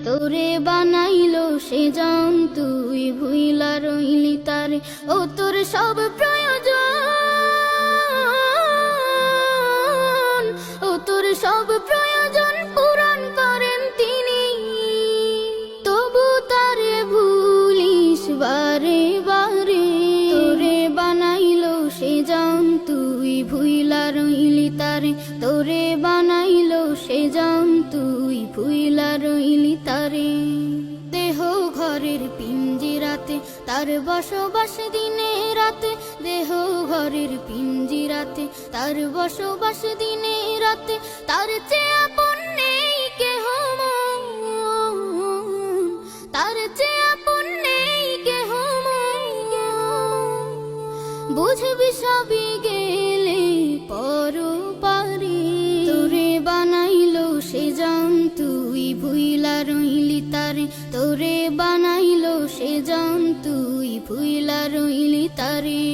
তোরে বানাইলো সে জান তুই ভুইলা রইলি তারে ও তোর সব প্রয়োজন ও তোর সব প্রয়োজন পূরণ করেন তিনি তবু তারে ভুলিস বারে বারে তোরে বানাইলো সে জান তুই ভুইলা রইলি তারে তোরে বানাইলো সে জান তুই ভুইলা রইলি তারে দেহ ঘরের পিঞ্জিরাতে তার বসবাস দিনে রাতে দেহ ঘরের পিঞ্জিরাতে তার বসবাস দিনে রাতে তার চেয়ে আপন নেই কেহ মন তার চেয়ে আপন নেই কেহ মন বুঝবি সবই গেলে পরপারে তোরে বানাইলো সে জান তুই ভুইলা রইলি তারে তোরে বানাইলো সে জান তুই ভুইলা রইলি তারে।